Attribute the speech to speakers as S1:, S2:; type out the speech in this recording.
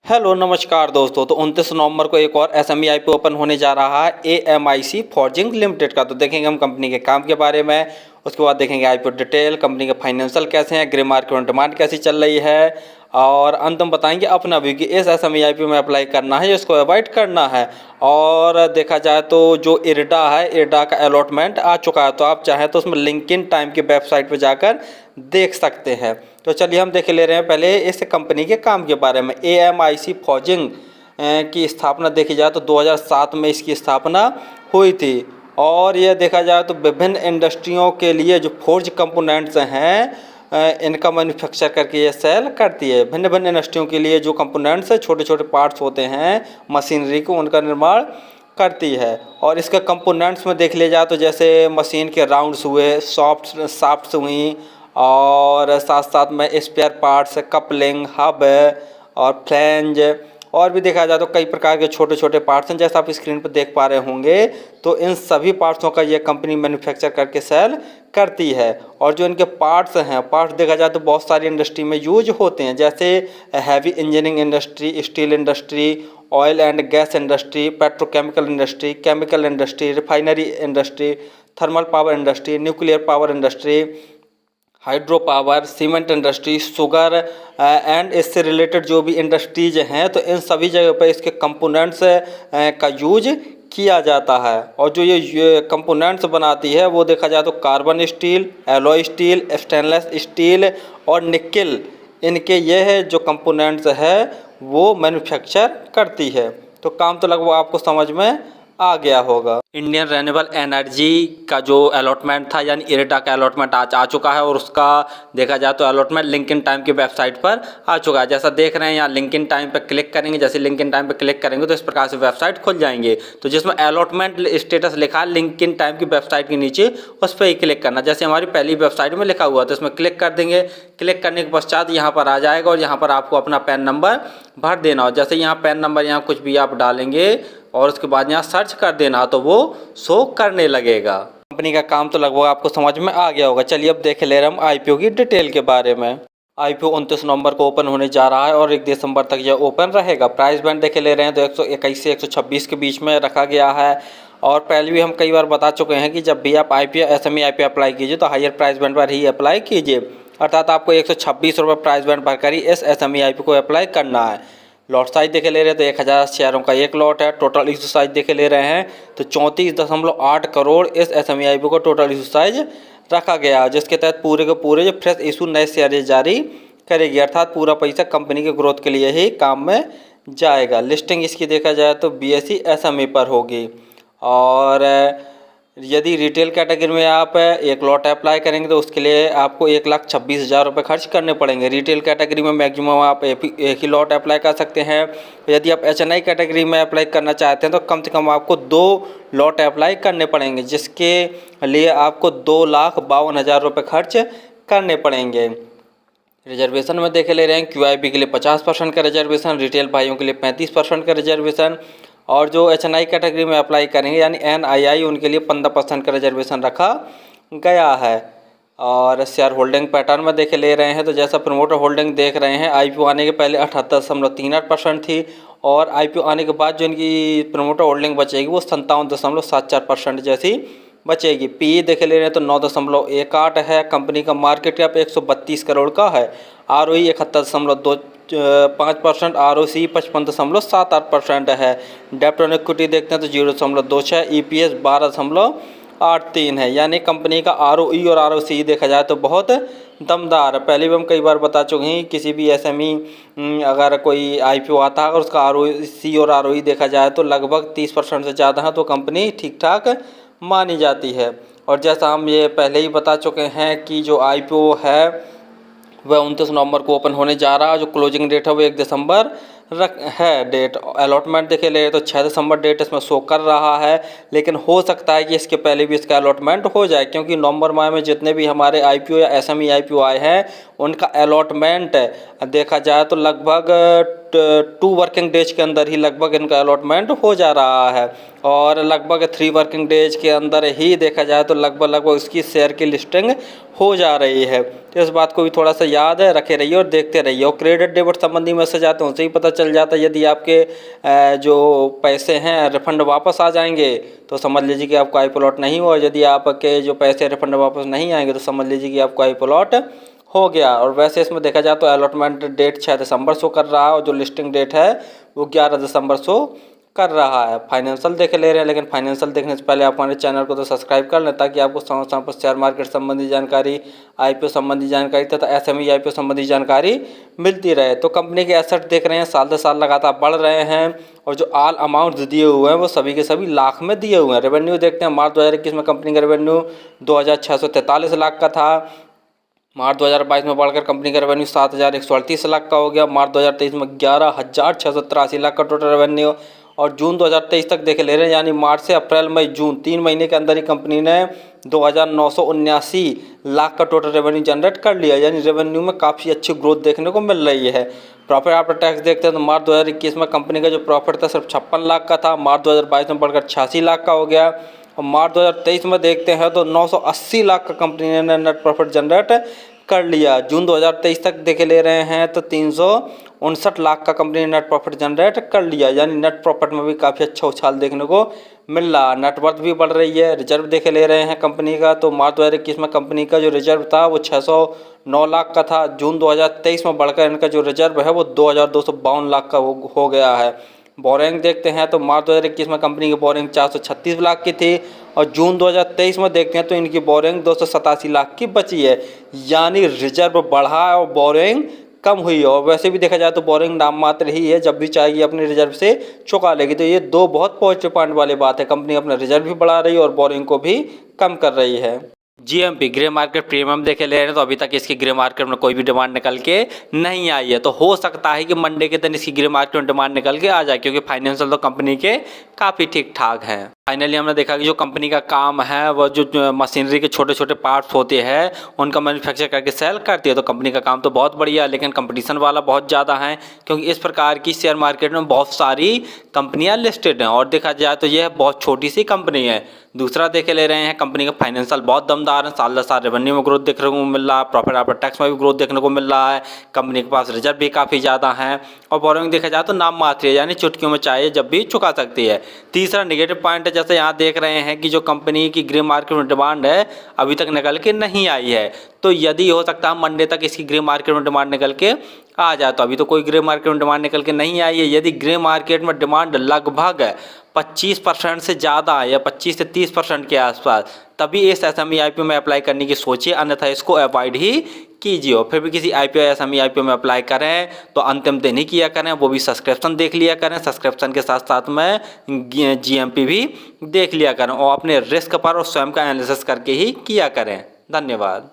S1: Hello नमस्कार दोस्तों। तो 29 नवंबर को एक और एसएमई आईपीओ ओपन होने जा रहा है एएमआईसी फॉर्जिंग लिमिटेड का। तो देखेंगे हम कंपनी के काम के बारे में, उसके बाद देखेंगे आईपीओ डिटेल, कंपनी के फाइनेंशियल कैसे हैं, ग्रे मार्केट में डिमांड कैसी चल रही है, और अंत में बताएंगे अपना व्यू कि इस एसएमई आईपीओ में अप्लाई करना है या इसको अवॉइड करना है। और देखा जाए तो जो इरडा है, इरडा का अलॉटमेंट आ चुका है, तो आप चाहें तो उसमें लिंक्डइन टाइम की वेबसाइट पर जाकर देख सकते हैं। तो चलिए हम देख ले रहे हैं पहले इस कंपनी के काम के बारे में। एएमआईसी फॉर्जिंग की स्थापना देखी जाए तो 2007 में इसकी स्थापना हुई थी। और यह देखा जाए तो विभिन्न इंडस्ट्रियों के लिए जो फोर्ज कंपोनेंट्स हैं इनका मैन्युफैक्चर करके ये सेल करती है। भिन्न भिन्न इंडस्ट्रियों के लिए जो कंपोनेंट्स छोटे छोटे पार्ट्स होते हैं मशीनरी को, उनका निर्माण करती है। और इसके कंपोनेंट्स में देख लिया जाए तो जैसे मशीन के राउंड्स हुए, शाफ्ट्स हुई, और साथ साथ में स्पेयर पार्ट्स, कपलिंग, हब और फ्लैंज, और भी देखा जाए तो कई प्रकार के छोटे छोटे पार्ट्स हैं जैसा आप स्क्रीन पर देख पा रहे होंगे। तो इन सभी पार्ट्सों का ये कंपनी मैन्युफैक्चर करके सेल करती है। और जो इनके पार्ट्स हैं, पार्ट्स देखा जाए तो बहुत सारी इंडस्ट्री में यूज होते हैं, जैसे heavy engineering industry, steel industry, oil and gas industry, petrochemical industry, chemical industry, refinery industry, thermal power industry, nuclear power industry, hydro power, cement industry, sugar and इससे रिलेटेड जो भी इंडस्ट्रीज हैं, तो इन सभी जगह पर इसके कंपोनेंट्स का यूज किया जाता है। और जो ये कंपोनेंट्स बनाती है वो देखा जाए तो carbon steel, alloy steel, stainless steel और निकेल, इनके ये है जो कंपोनेंट्स है वो मैन्युफैक्चर करती है। तो काम तो लगभग आपको समझ में आ गया होगा। इंडियन रिन्यूएबल एनर्जी का जो अलॉटमेंट था यानी इरेडा का अलॉटमेंट आज आ चुका है, और उसका देखा जाए तो अलॉटमेंट लिंक्डइन टाइम की वेबसाइट पर आ चुका है। जैसा देख रहे हैं यहाँ लिंक्डइन टाइम पर क्लिक करेंगे, जैसे लिंक्डइन टाइम पर क्लिक करेंगे तो इस प्रकार से वेबसाइट खुल जाएंगे। तो जिसमें अलॉटमेंट स्टेटस लिखा है लिंक्डइन टाइम की वेबसाइट के नीचे, उस पर ही क्लिक करना। जैसे हमारी पहली वेबसाइट में लिखा हुआ तो इसमें क्लिक कर देंगे। क्लिक करने के पश्चात यहाँ पर आ जाएगा और यहाँ पर आपको अपना पैन नंबर भर देना हो। जैसे यहाँ पैन नंबर यहाँ कुछ भी आप डालेंगे और उसके बाद यहाँ सर्च कर देना तो वो शो करने लगेगा। कंपनी का काम तो लगभग आपको समझ में आ गया होगा। चलिए अब देख ले रहे हम आईपीओ की डिटेल के बारे में। आईपीओ 29 नवंबर को ओपन होने जा रहा है और 1 दिसंबर तक यह ओपन रहेगा। प्राइस बैंड देख ले रहे हैं तो 121 से 126 के बीच में रखा गया है। और पहले भी हम कई बार बता चुके हैं कि जब भी आप आईपीओ एसएमई आईपीओ अप्लाई कीजिए तो हायर प्राइस बैंड पर ही अप्लाई कीजिए, अर्थात आपको 126 रुपये प्राइस बैंड भरकर ही इस एसएमई आईपीओ को अप्लाई करना है। लॉट साइज देखे ले रहे हैं तो 1000 शेयरों का एक लॉट है। टोटल इशू साइज देखे ले रहे हैं तो 34.8 करोड़ इस एसएमई आईपीओ को टोटल इशू साइज रखा गया है, जिसके तहत पूरे के पूरे जो फ्रेश इशू नए शेयर जारी करेगी, अर्थात पूरा पैसा कंपनी के ग्रोथ के लिए ही काम में जाएगा। लिस्टिंग इसकी देखा जाए तो बीएसई एसएमई पर होगी। और यदि रिटेल कैटेगरी में आप एक लॉट अप्लाई करेंगे तो उसके लिए आपको 1,26,000 रुपये खर्च करने पड़ेंगे। रिटेल कैटेगरी में मैक्सिमम आप एक ही लॉट अप्लाई कर सकते हैं। यदि आप एचएनआई कैटेगरी में अप्लाई करना चाहते हैं तो कम से कम आपको 2 लॉट अप्लाई करने पड़ेंगे, जिसके लिए आपको 2,52,000 रुपये खर्च करने पड़ेंगे। रिजर्वेशन में देखे ले रहे हैं क्यूआईबी के लिए 50% का रिजर्वेशन, रिटेल भाइयों के लिए 35% का रिजर्वेशन, और जो एचएनआई कैटेगरी में अप्लाई करेंगे यानी एनआईआई उनके लिए 15% का रिजर्वेशन रखा गया है। और शेयर होल्डिंग पैटर्न में देखे ले रहे हैं तो जैसा प्रमोटर होल्डिंग देख रहे हैं आईपीओ आने के पहले 78.38% थी, और आईपीओ आने के बाद जो इनकी प्रमोटर होल्डिंग बचेगी वो 57.74% जैसी बचेगी। पी देखे ले रहे हैं तो 9.18 है। कंपनी का मार्केट कैप 132 करोड़ का है। आरओई 71.25%, आरओसी 55.78% है। डेब्ट ऑन इक्विटी देखते हैं तो 0.26, ईपीएस 12.83 है। यानी कंपनी का आरओई और आरओसी देखा जाए तो बहुत दमदार है। पहले भी हम कई बार बता चुके हैं किसी भी एसएमई अगर कोई आईपीओ आता है और उसका आरओसी और आरओई देखा जाए तो लगभग 30% से ज़्यादा है तो कंपनी ठीक ठाक मानी जाती है। और जैसा हम ये पहले ही बता चुके हैं कि जो आईपीओ है वह 29 नवंबर को ओपन होने जा रहा है। जो क्लोजिंग डेट है वो 1 दिसंबर है डेट। अलॉटमेंट देखे ले तो 6 दिसंबर डेट इसमें शो कर रहा है, लेकिन हो सकता है कि इसके पहले भी इसका अलॉटमेंट हो जाए, क्योंकि नवंबर माह में जितने भी हमारे आईपीओ या एसएमई आईपीओ आए हैं उनका अलॉटमेंट देखा जाए तो लगभग 2 वर्किंग डेज के अंदर ही लगभग इनका अलॉटमेंट हो जा रहा है, और लगभग 3 वर्किंग डेज के अंदर ही देखा जाए तो लगभग इसकी शेयर की लिस्टिंग हो जा रही है। तो तो इस बात को भी थोड़ा सा याद रखे रहिए और देखते रहिए। और क्रेडिट डेबिट संबंधी मैसेज आते हैं, उनसे ही पता चल जाता है। यदि आपके जो पैसे हैं रिफंड वापस आ जाएंगे तो समझ लीजिए कि आपको आई प्लॉट नहीं हुआ। यदि आपके जो पैसे रिफंड वापस नहीं आएंगे तो समझ लीजिए कि आपको आई प्लॉट हो गया। और वैसे इसमें देखा जाए तो अलॉटमेंट डेट 6 दिसंबर शो कर रहा है और जो लिस्टिंग डेट है वो 11 दिसंबर शो कर रहा है। फाइनेंशियल देख ले रहे हैं, लेकिन फाइनेंशियल देखने से पहले आप हमारे चैनल को तो सब्सक्राइब कर लें ताकि आपको समय समय पर शेयर मार्केट संबंधी जानकारी, आईपीओ संबंधी जानकारी तथा एसएमई आईपीओ संबंधी जानकारी मिलती रहे। तो कंपनी के एसेट देख रहे हैं साल दर साल लगातार बढ़ रहे हैं और जो ऑल अमाउंट दिए हुए हैं वो सभी के सभी लाख में दिए हुए हैं। रेवेन्यू देखते हैं, मार्च 2021 में कंपनी का रेवेन्यू 2643 लाख का था। मार्च 2022 में बढ़कर कंपनी का रेवेन्यू 7138 लाख का हो गया। मार्च 2023 में 11683 लाख का टोटल रेवेन्यू। और जून 2023 तक देखे ले रहे हैं, यानी मार्च से अप्रैल मई जून 3 महीने के अंदर ही कंपनी ने 2979 लाख का टोटल रेवेन्यू जनरेट कर लिया। यानी रेवेन्यू में काफ़ी अच्छी ग्रोथ देखने को मिल रही है। प्रॉफिट आफ्टर टैक्स देखते हैं तो मार्च 2021 में कंपनी का जो प्रॉफिट था सिर्फ 56 लाख का था। मार्च 2022 में बढ़कर 86 लाख का हो गया। और मार्च 2023 में देखते हैं तो 980 लाख का कंपनी ने नेट प्रॉफिट जनरेट कर लिया। जून 2023 तक देखे ले रहे हैं तो 359 लाख का कंपनी ने नेट प्रॉफिट जनरेट कर लिया। यानी नेट प्रॉफिट में भी काफ़ी अच्छा उछाल देखने को मिल रहा। नेटवर्थ भी बढ़ रही है। रिजर्व देखे ले रहे हैं कंपनी का तो मार्च 2021 में कंपनी का जो रिजर्व था वो 609 लाख का था। जून 2023 में बढ़कर इनका जो रिजर्व है वो 2252 लाख का हो गया है। बोरिंग देखते हैं तो मार्च 2021 में कंपनी की बोरिंग 436 लाख की थी और जून 2023 में देखते हैं तो इनकी बोरिंग 287 लाख की बची है। यानी रिजर्व बढ़ा है और बोरिंग कम हुई है। और वैसे भी देखा जाए तो बोरिंग नाम मात्र ही है, जब भी चाहेगी अपने रिजर्व से चुका लेगी। तो ये दो बहुत पॉजिटिव पॉइंट वाली बात है। कंपनी अपना रिजर्व भी बढ़ा रही है और बोरिंग को भी कम कर रही है। जीएमपी ग्रे मार्केट प्रीमियम देखे ले रहे हैं तो अभी तक इसकी ग्रे मार्केट में कोई भी डिमांड निकल के नहीं आई है। तो हो सकता है कि मंडे के दिन इसकी ग्रे मार्केट में डिमांड निकल के आ जाए, क्योंकि फाइनेंशियल तो कंपनी के काफ़ी ठीक ठाक हैं। फाइनली हमने देखा कि जो कंपनी का काम है वो जो मशीनरी के छोटे छोटे पार्ट्स होते हैं उनका मैन्युफैक्चर करके सेल करती है। तो कंपनी का काम तो बहुत बढ़िया है, लेकिन कंपटीशन वाला बहुत ज़्यादा है, क्योंकि इस प्रकार की शेयर मार्केट में बहुत सारी कंपनियां लिस्टेड हैं। और देखा जाए तो यह बहुत छोटी सी कंपनी है। दूसरा देखे ले रहे हैं कंपनी का फाइनेंशियल बहुत दमदार है। साल दर साल रेवेन्यू में ग्रोथ देखने को मिल रहा है, प्रॉफिट आफ्टर टैक्स में भी ग्रोथ देखने को मिल रहा है। कंपनी के पास रिजर्व भी काफ़ी ज़्यादा है और बोरिंग देखा जाए तो नाम मात्र है, यानी चुटकियों में चाहे जब भी चुका सकती है। तीसरा नेगेटिव पॉइंट है, जैसे यहाँ देख रहे हैं कि जो कंपनी की ग्रे मार्केट में डिमांड है अभी तक निकल के नहीं आई है। तो यदि हो सकता है मंडे तक इसकी ग्रे मार्केट में डिमांड निकल के आ जाए। तो अभी तो कोई ग्रे मार्केट में डिमांड निकल के नहीं आई है। यदि ग्रे मार्केट में डिमांड लगभग 25% से ज़्यादा है या 25 से 30% के आसपास, तभी इस एसएमई आईपीओ में अप्लाई करने की सोचिए, अन्यथा इसको अवॉइड ही कीजिए। और फिर भी किसी आईपीओ या एसएमई आईपीओ में अप्लाई करें तो अंतिम दिन ही किया करें, वो भी सब्सक्रिप्शन देख लिया करें। सब्सक्रिप्शन के साथ साथ में जीएमपी भी देख लिया करें और अपने रिस्क पर और स्वयं का एनालिसिस करके ही किया करें। धन्यवाद।